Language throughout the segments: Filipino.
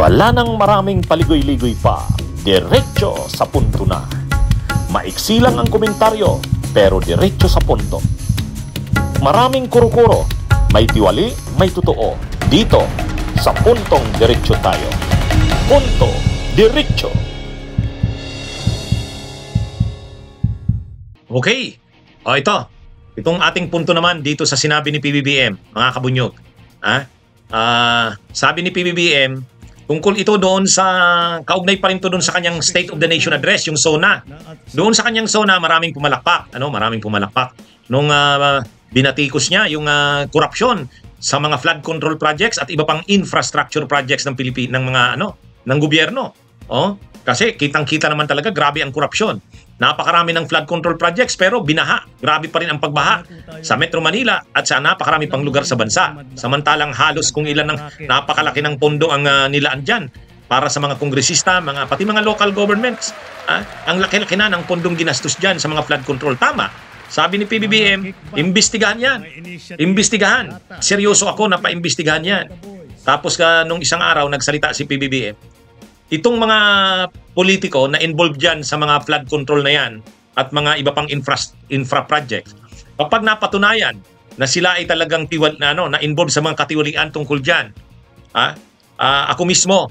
Wala nang maraming paligoy-ligoy pa, diretso sa punto na. Maiksi lang ang komentaryo, pero diretso sa punto. Maraming kuro-kuro, may tiwali, may totoo. Dito, sa Puntong Diretso tayo. Punto Diretso. Okay. O ito. Itong ating punto naman dito sa sinabi ni PBBM, mga kabunyog. Sabi ni PBBM, tungkol ito doon sa, kaugnay pa rin to doon sa kanyang State of the Nation Address, yung SONA. Doon sa kanyang SONA, maraming pumalakpak. Maraming pumalakpak. Nung binatikos niya yung korupsyon sa mga flood control projects at iba pang infrastructure projects ng ng gobyerno. Kasi kitang-kita naman talaga grabe ang korupsyon. Napakarami ng flood control projects pero binaha. Grabe pa rin ang pagbaha sa Metro Manila at sa napakarami pang lugar sa bansa. Samantalang halos kung ilan ng napakalaki ng pondo ang nilaan dyan para sa mga kongresista, pati mga local governments. Ang laki-laki na ng pondong ginastos dyan sa mga flood control. Tama. Sabi ni PBBM, imbestigahan yan. Imbestigahan. Seryoso ako na pa-imbestigahan yan. Tapos nung isang araw, nagsalita si PBBM. Itong mga politiko na involved dyan sa mga flood control na yan at mga iba pang infra projects, kapag napatunayan na sila ay talagang na involved sa mga katiwalian tungkol dyan, ako mismo,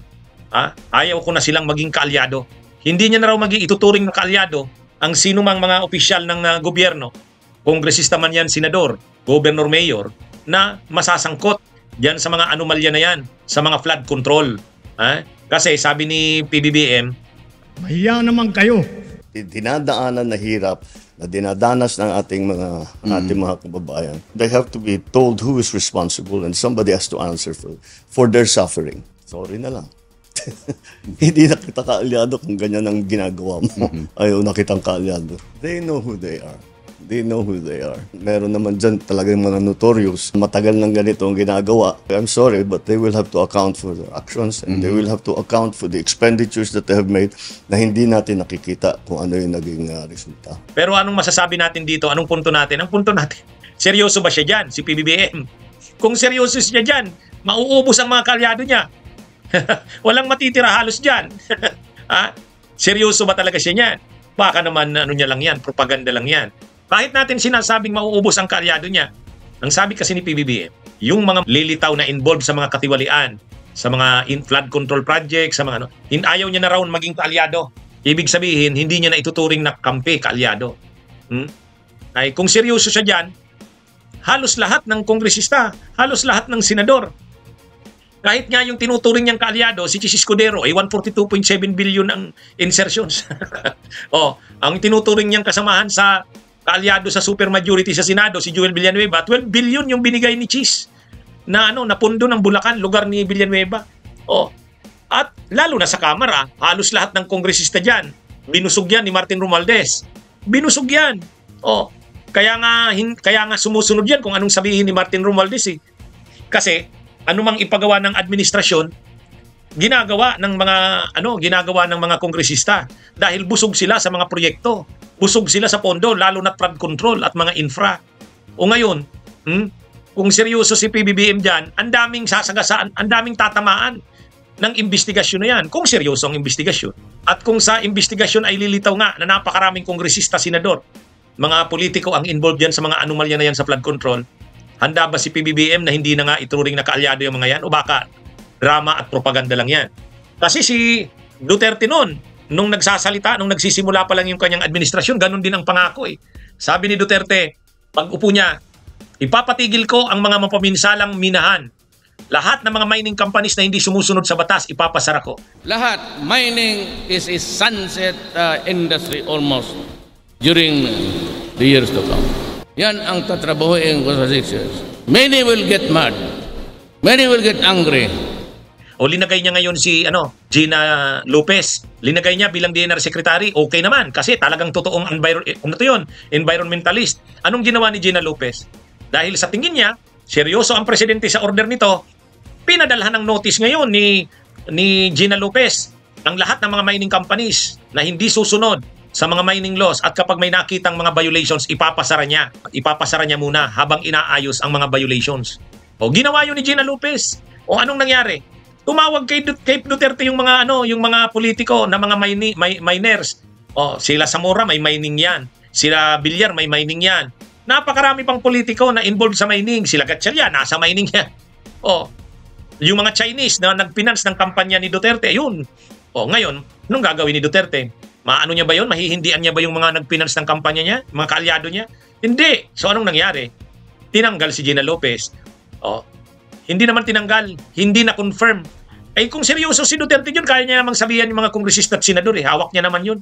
ayaw ko na silang maging kaalyado. Hindi niya na raw maging ituturing na kaalyado ang sinumang mga opisyal ng gobyerno, kongresista man yan, senador, governor, mayor, na masasangkot diyan sa mga anomalya na yan, sa mga flood control. Kasi sabi ni PBBM, mahiya naman kayo. Dinadaanan na hirap na dinadanas ng ating mga kababayan. They have to be told who is responsible and somebody has to answer for their suffering. Sorry na lang. Hindi na kita kaalyado kung ganyan ang ginagawa mo. Ayaw na kitang kaalyado. They know who they are. They know who they are. Meron naman dyan talagang mga notorious. Matagal ng ganito ang ginagawa. I'm sorry, but they will have to account for their actions and they will have to account for the expenditures that they have made na hindi natin nakikita kung ano yung naging resulta. Pero anong masasabi natin dito? Anong punto natin? Ang punto natin, seryoso ba siya dyan, si PBBM? Kung seryoso siya dyan, mauubos ang mga kaalyado niya. Walang matitira halos dyan. Seryoso ba talaga siya niyan? Baka naman niya lang yan, propaganda lang yan. Kahit natin sinasabing mauubos ang kaalyado niya, ang sabi kasi ni PBBM, yung mga lilitaw na involved sa mga katiwalian, sa mga flood control projects, sa mga ayaw niya na raw maging kaalyado. Ibig sabihin, hindi niya na ituturing na kampi, kaalyado. Ay kung seryoso siya dyan, halos lahat ng kongresista, halos lahat ng senador, kahit nga yung tinuturing niyang kaalyado, si Chis Escudero, ay 142.7 billion ang insertions. Ang tinuturing niyang kasamahan sa kaalyado sa supermajority sa Senado, si Joel Villanueva, 12 billion yung binigay ni Chis na napundo ng Bulacan, lugar ni Villanueva. At lalo na sa Kamara, halos lahat ng kongresista dyan, binusog yan ni Martin Romualdez. Binusog yan. Kaya nga sumusunod yan kung anong sabihin ni Martin Romualdez. Kasi anumang ipagawa ng administrasyon, ginagawa ng mga kongresista dahil busog sila sa mga proyekto, busog sila sa pondo, lalo na flood control at mga infra. Ngayon, kung seryoso si PBBM dyan, ang daming sasagasaan, ang daming tatamaan ng investigasyon na yan, kung seryoso ang investigasyon. At kung sa investigasyon ay lilitaw nga na napakaraming kongresista, senador, mga politiko ang involved yan sa mga anomalya na yan sa flood control, handa ba si PBBM na hindi na nga ituring na kaalyado yung mga yan? O baka drama at propaganda lang yan? Kasi si Duterte noon, nung nagsasalita, nung nagsisimula pa lang yung kanyang administrasyon, ganun din ang pangako. Sabi ni Duterte, pag upo niya, ipapatigil ko ang mga mapaminsalang minahan. Lahat ng mga mining companies na hindi sumusunod sa batas, ipapasara ko. Lahat, mining is a sunset industry almost during the years to come. Yan ang tatrabahuin ko sa 6 years. Many will get mad. Many will get angry. Linagay niya ngayon si Gina Lopez. Linagay niya bilang DNR Secretary. Okay naman kasi talagang totoong environmentalist. Anong ginawa ni Gina Lopez? Dahil sa tingin niya, seryoso ang presidente sa order nito, pinadalhan ng notice ngayon ni Gina Lopez ang lahat ng mga mining companies na hindi susunod sa mga mining laws at kapag may nakitang mga violations, ipapasara niya. Ipapasara niya muna habang inaayos ang mga violations. Ginawa yun ni Gina Lopez. Anong nangyari? Tumawag kay Duterte yung mga yung mga politiko na mga miners. Sila Zamora may mining 'yan. Sila Villar may mining 'yan. Napakarami pang politiko na involved sa mining. Sila Gatchalian nasa mining 'yan. Yung mga Chinese na nag-finance ng kampanya ni Duterte, yun. Ngayon, anong gagawin ni Duterte? Maano niya ba yun? Mahihindian niya ba yung mga nag-finance ng kampanya niya? Mga kaalyado niya? Hindi. So anong nangyari? Tinanggal si Gina Lopez. Hindi naman tinanggal. Hindi na-confirm. Kung seryoso si Duterte yun, kaya niya namang sabihan yung mga kongresista at senador. Hawak niya naman yun.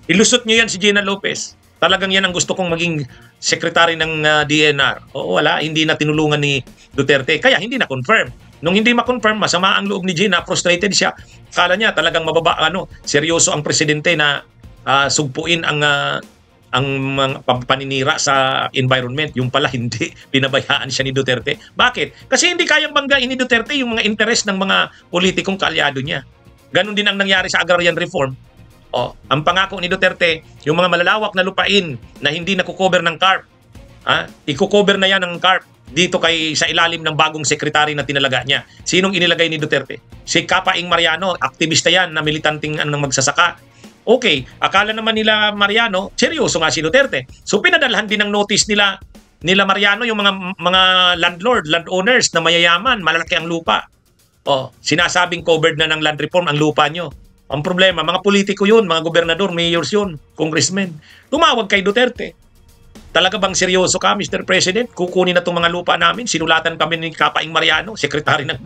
Ilusot niyo yan si Gina Lopez. Talagang yan ang gusto kong maging secretary ng DNR. Wala. Hindi na tinulungan ni Duterte. Kaya hindi na-confirm. Nung hindi ma-confirm, masama ang loob ni Gina, frustrated siya. Kala niya talagang mababa, seryoso ang presidente na sugpuin ang paninira sa environment. Yung pala hindi, pinabayaan siya ni Duterte. Bakit? Kasi hindi kayang banggain ni Duterte yung mga interest ng mga politikong kaalyado niya. Ganon din ang nangyari sa agrarian reform. Ang pangako ni Duterte, yung mga malalawak na lupain na hindi nakukover ng CARP, iko-cover na yan ng CARP dito sa ilalim ng bagong sekretary na tinalaga niya. Sinong inilagay ni Duterte? Si Kapaing Mariano, aktivista yan na militanting magsasaka. Okay, akala naman nila Mariano, seryoso nga si Duterte. So pinadalhan din ng notice nila Mariano yung mga landowners na mayayaman, malalaki ang lupa. Sinasabing covered na ng land reform ang lupa nyo. Ang problema, mga politiko yun, mga gobernador, mayors yun, congressmen. Tumawag kay Duterte. Talaga bang seryoso ka, Mr. President? Kukunin na itong mga lupa namin. Sinulatan kami ni Kapaing Mariano, sekretary ng...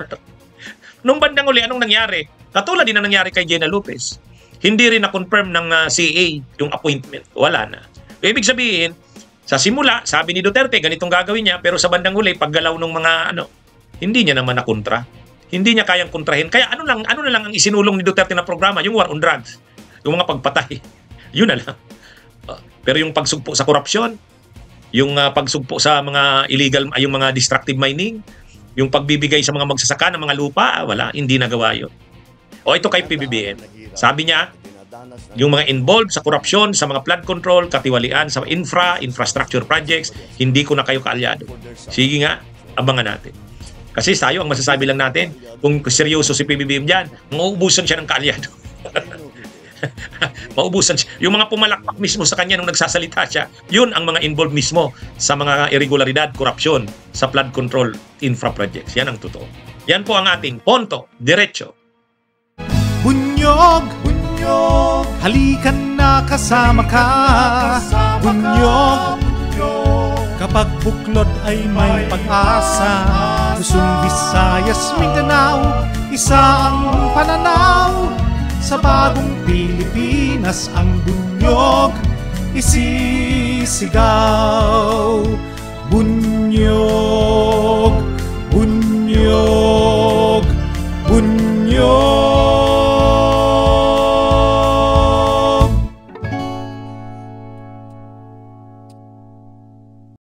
Nung bandang uli, anong nangyari? Katulad din ang nangyari kay Gina Lopez. Hindi rin na-confirm ng CA yung appointment. Wala na. Ibig sabihin, sa simula, sabi ni Duterte, ganitong gagawin niya, pero sa bandang uli, paggalaw ng mga hindi niya naman nakontra. Hindi niya kayang kontrahin. Kaya ano na lang ang isinulong ni Duterte na programa? Yung war on drugs. Yung mga pagpatay. Yun na lang. Pero yung pagsugpo sa korupsyon, yung pagsugpo sa mga illegal, yung mga destructive mining, yung pagbibigay sa mga magsasaka ng mga lupa, wala, hindi nagawa yun. Ito kay PBBM. Sabi niya, yung mga involved sa korupsyon, sa mga flood control, katiwalian, sa infrastructure projects, hindi ko na kayo kaalyado. Sige nga, abangan natin. Kasi tayo, ang masasabi lang natin, kung seryoso si PBBM dyan, mauubusan siya ng kaalyado. Maubusan siya. Yung mga pumalakpak mismo sa kanya nung nagsasalita siya, yun ang mga involved mismo sa mga irregularidad, korupsyon, sa flood control infra projects. Yan ang totoo. Yan po ang ating Ponto Diretso. Bunyog, halikan na kasama ka. Bunyog, kapag buklod ay may pag-asa. Luzon, Visayas, Mindanao, isa ang pananaw. Sa bagong Pilipinas ang bunyog isisigaw.